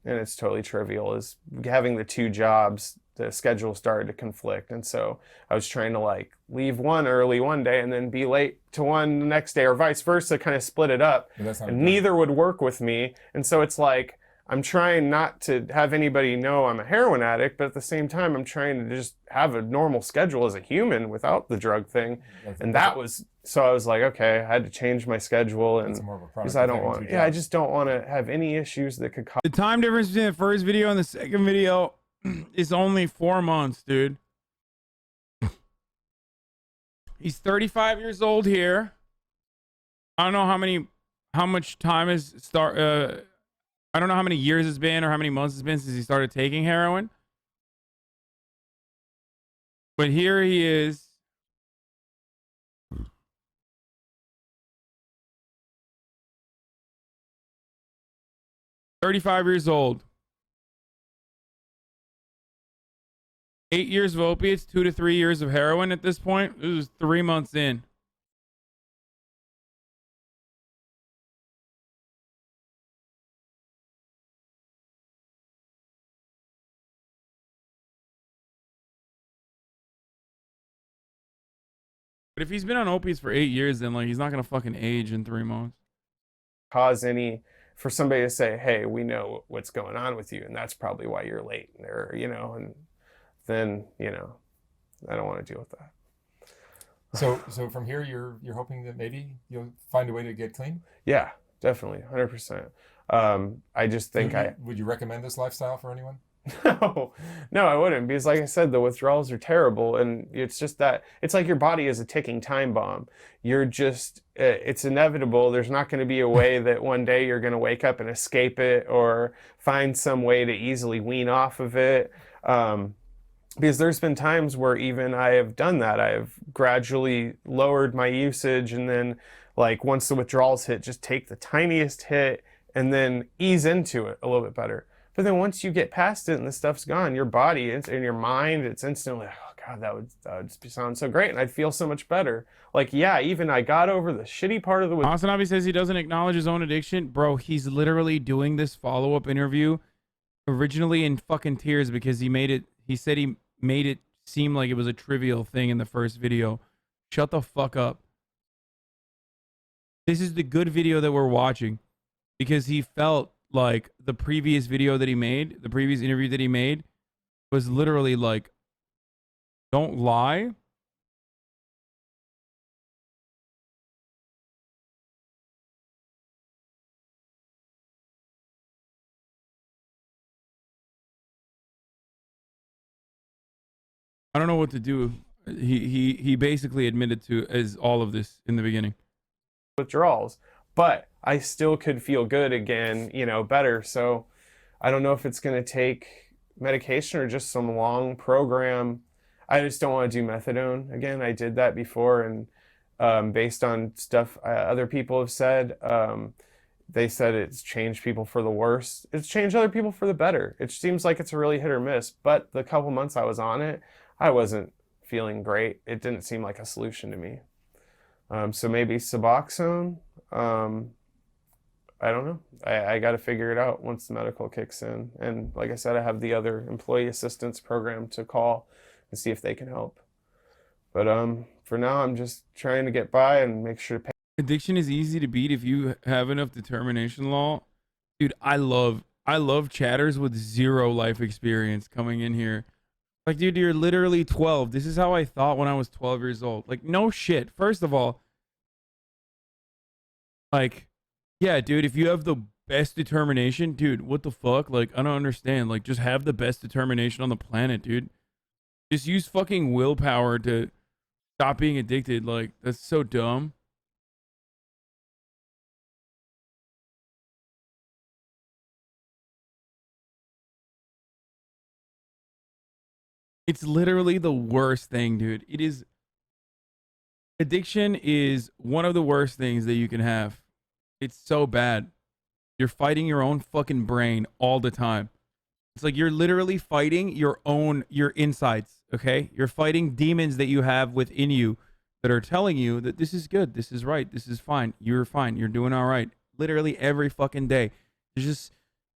[SPEAKER 1] and it's totally trivial, is having the 2 jobs, the schedule started to conflict. And so I was trying to like leave one early one day and then be late to one the next day, or vice versa, kind of split it up. And neither would work with me. And so it's like, I'm trying not to have anybody know I'm a heroin addict, but at the same time, I'm trying to just have a normal schedule as a human without the drug thing. And that was, so I was like, okay, I had to change my schedule, and because I don't want, I just don't want to have any issues that could cause.
[SPEAKER 3] The time difference between the first video and the second video is only 4 months, dude. He's 35 years old here. I don't know how much time has I don't know how many years it's been or how many months it's been since he started taking heroin. But here he is. $35 years old. 8 years of opiates, 2 to 3 years of heroin at this point. This is 3 months in. But if he's been on opiates for 8 years, then like he's not gonna fucking age in 3 months.
[SPEAKER 1] Cause any for somebody to say, hey, we know what's going on with you, and that's probably why you're late, or and then I don't want to deal with that.
[SPEAKER 2] So from here, you're hoping that maybe you'll find a way to get clean?
[SPEAKER 1] Yeah, definitely, 100%. I just think
[SPEAKER 2] would you recommend this lifestyle for anyone?
[SPEAKER 1] No, I wouldn't, because like I said, the withdrawals are terrible, and it's just that it's like your body is a ticking time bomb. You're just it's inevitable. There's not going to be a way that one day you're going to wake up and escape it or find some way to easily wean off of it. Because there's been times where even I have done that. I've gradually lowered my usage, and then like once the withdrawals hit, just take the tiniest hit and then ease into it a little bit better. But then once you get past it and the stuff's gone, your body and your mind, it's instantly, oh God, that would sound so great. And I'd feel so much better. Like, yeah, even I got over the shitty part of the...
[SPEAKER 3] Hasanabi says he doesn't acknowledge his own addiction. Bro, he's literally doing this follow-up interview originally in fucking tears because he said he made it seem like it was a trivial thing in the first video. Shut the fuck up. This is the good video that we're watching because he felt like the previous video that he made, the previous interview that he made was literally like, don't lie. I don't know what to do. He basically admitted to as all of this in the beginning.
[SPEAKER 1] Withdrawals, but I still could feel good again, better. So I don't know if it's going to take medication or just some long program. I just don't want to do methadone again. I did that before, and based on stuff other people have said, they said it's changed people for the worse. It's changed other people for the better. It seems like it's a really hit or miss, but the couple months I was on it, I wasn't feeling great. It didn't seem like a solution to me. So maybe Suboxone. I don't know. I got to figure it out once the medical kicks in. And like I said, I have the other employee assistance program to call and see if they can help. But for now, I'm just trying to get by and make sure to pay.
[SPEAKER 3] Addiction is easy to beat if you have enough determination, Law. Dude, I love chatters with zero life experience coming in here. Like, dude, you're literally 12. This is how I thought when I was 12 years old. Like, no shit. First of all, like, yeah, dude, if you have the best determination, dude, what the fuck? Like, I don't understand. Like, just have the best determination on the planet, dude. Just use fucking willpower to stop being addicted. Like, that's so dumb. It's literally the worst thing, dude. It is. Addiction is one of the worst things that you can have. It's so bad. You're fighting your own fucking brain all the time. It's like you're literally fighting your insides, okay? You're fighting demons that you have within you that are telling you that this is good, this is right, this is fine, you're fine, you're doing all right. Literally every fucking day.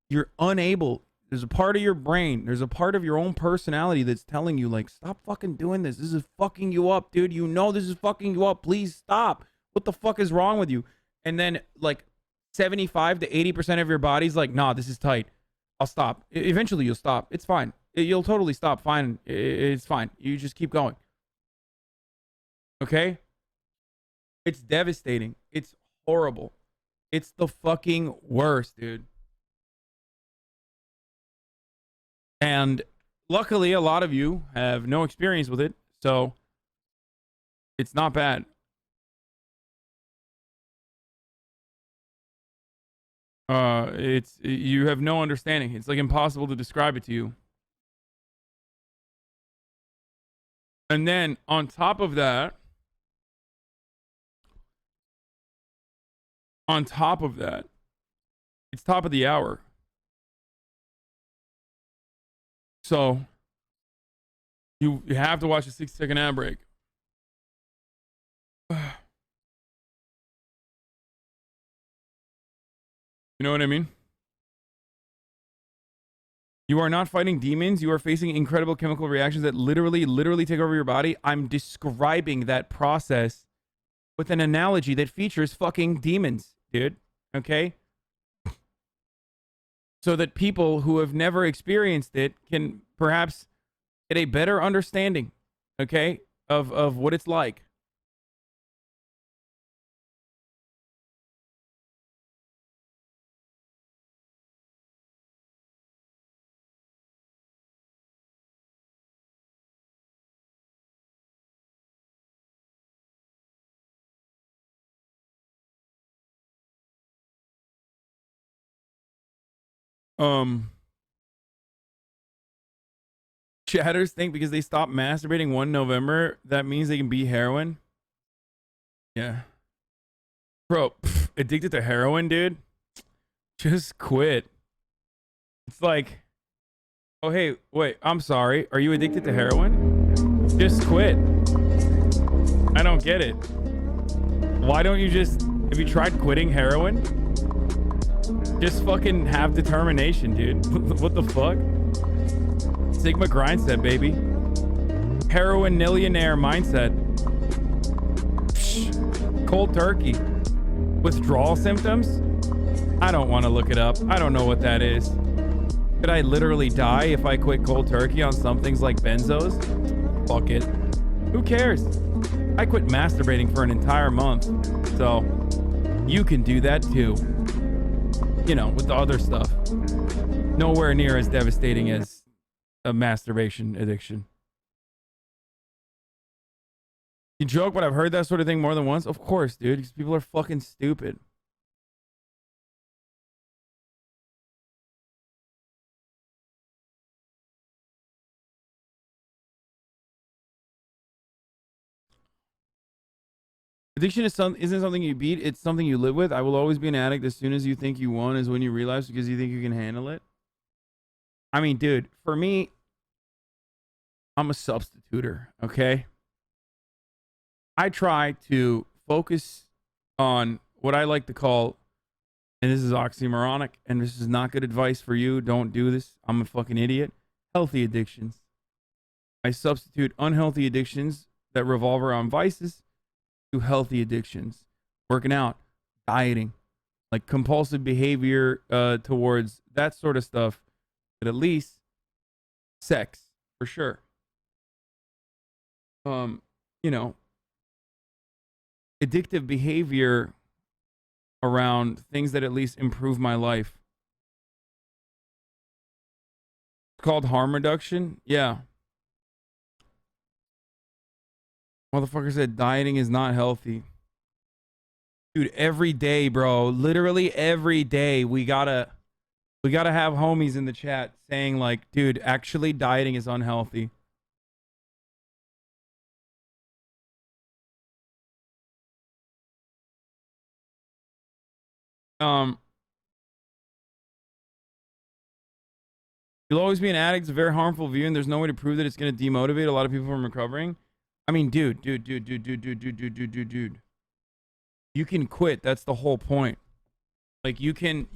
[SPEAKER 3] You're unable. There's a part of your brain, there's a part of your own personality that's telling you, like, stop fucking doing this. This is fucking you up, dude. You know this is fucking you up. Please stop. What the fuck is wrong with you? And then, like, 75 to 80% of your body's like, nah, this is tight. I'll stop. Eventually, you'll stop. It's fine. You'll totally stop. Fine. It's fine. You just keep going. Okay? It's devastating. It's horrible. It's the fucking worst, dude. And luckily, a lot of you have no experience with it. So It's not bad. It's you have no understanding. It's like impossible to describe it to you. And then on top of that, it's top of the hour. So you have to watch a 6-second ad break. You know what I mean? You are not fighting demons. You are facing incredible chemical reactions that literally take over your body. I'm describing that process with an analogy that features fucking demons, dude. Okay? So that people who have never experienced it can perhaps get a better understanding, okay, of what it's like. Chatters think because they stopped masturbating 1 November, that means they can beat heroin. Yeah. Bro, addicted to heroin, dude? Just quit. It's like, oh, hey, wait, I'm sorry. Are you addicted to heroin? Just quit. I don't get it. Why don't you just, have you tried quitting heroin? Just fucking have determination, dude. What the fuck? Sigma grindset, baby. Heroin millionaire mindset. Psh, cold turkey. Withdrawal symptoms? I don't want to look it up. I don't know what that is. Could I literally die if I quit cold turkey on some things like benzos? Fuck it. Who cares? I quit masturbating for an entire month. So, you can do that too. You know, with the other stuff. Nowhere near as devastating as a masturbation addiction. You joke, but I've heard that sort of thing more than once. Of course, dude, because people are fucking stupid. Addiction isn't something you beat, it's something you live with. I will always be an addict. As soon as you think you won is when you relapse because you think you can handle it. I mean, dude, for me, I'm a substituter, okay? I try to focus on what I like to call, and this is oxymoronic, and this is not good advice for you. Don't do this. I'm a fucking idiot. Healthy addictions. I substitute unhealthy addictions that revolve around vices to healthy addictions. Working out, dieting, like compulsive behavior towards that sort of stuff, but at least sex, for sure. You know, addictive behavior around things that at least improve my life. It's called harm reduction. Yeah. Motherfucker said dieting is not healthy. Dude, every day, bro. Literally every day we gotta have homies in the chat saying like, dude, actually dieting is unhealthy. You'll always be an addict. It's a very harmful view, and there's no way to prove that it's going to demotivate a lot of people from recovering. I mean, dude. You can quit. That's the whole point. Like, you can.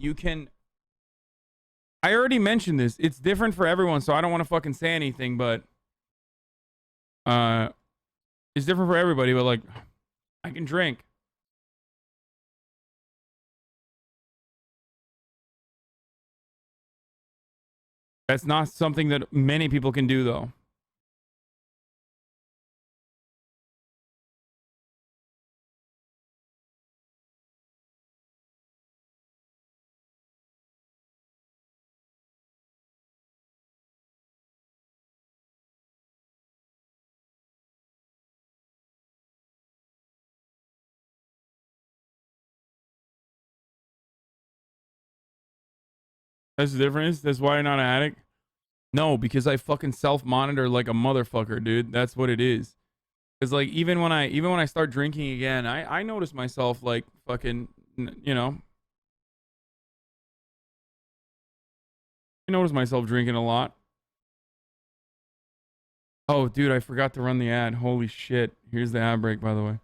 [SPEAKER 3] I already mentioned this. It's different for everyone, so I don't want to fucking say anything, but it's different for everybody. But like, I can drink. That's not something that many people can do, though. That's the difference. That's why you're not an addict. No, because I fucking self-monitor like a motherfucker, dude. That's what it is. Because like even when I start drinking again, I notice myself like fucking, you know, I notice myself drinking a lot. Oh, dude, I forgot to run the ad. Holy shit. Here's the ad break, by the way.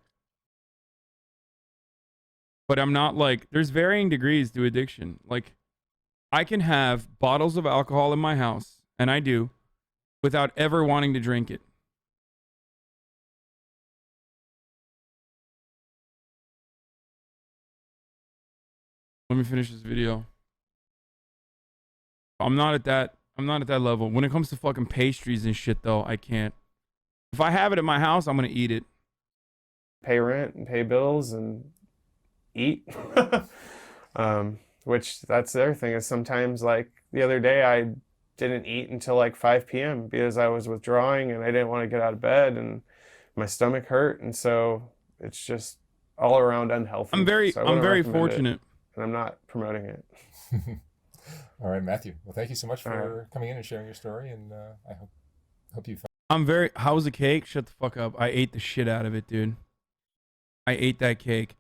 [SPEAKER 3] But I'm not like, there's varying degrees to addiction. Like, I can have bottles of alcohol in my house, and I do, without ever wanting to drink it. Let me finish this video. I'm not at that level. When it comes to fucking pastries and shit, though, I can't. If I have it at my house, I'm gonna eat it.
[SPEAKER 1] Pay rent and pay bills and eat. Which that's the other thing is sometimes, like the other day, I didn't eat until like 5 p.m. because I was withdrawing and I didn't want to get out of bed and my stomach hurt, and so it's just all around unhealthy.
[SPEAKER 3] I'm very fortunate,
[SPEAKER 1] and I'm not promoting it.
[SPEAKER 2] All right, Matthew. Well, thank you so much for coming in and sharing your story, and I hope you found.
[SPEAKER 3] How's the cake? Shut the fuck up. I ate the shit out of it, dude. I ate that cake.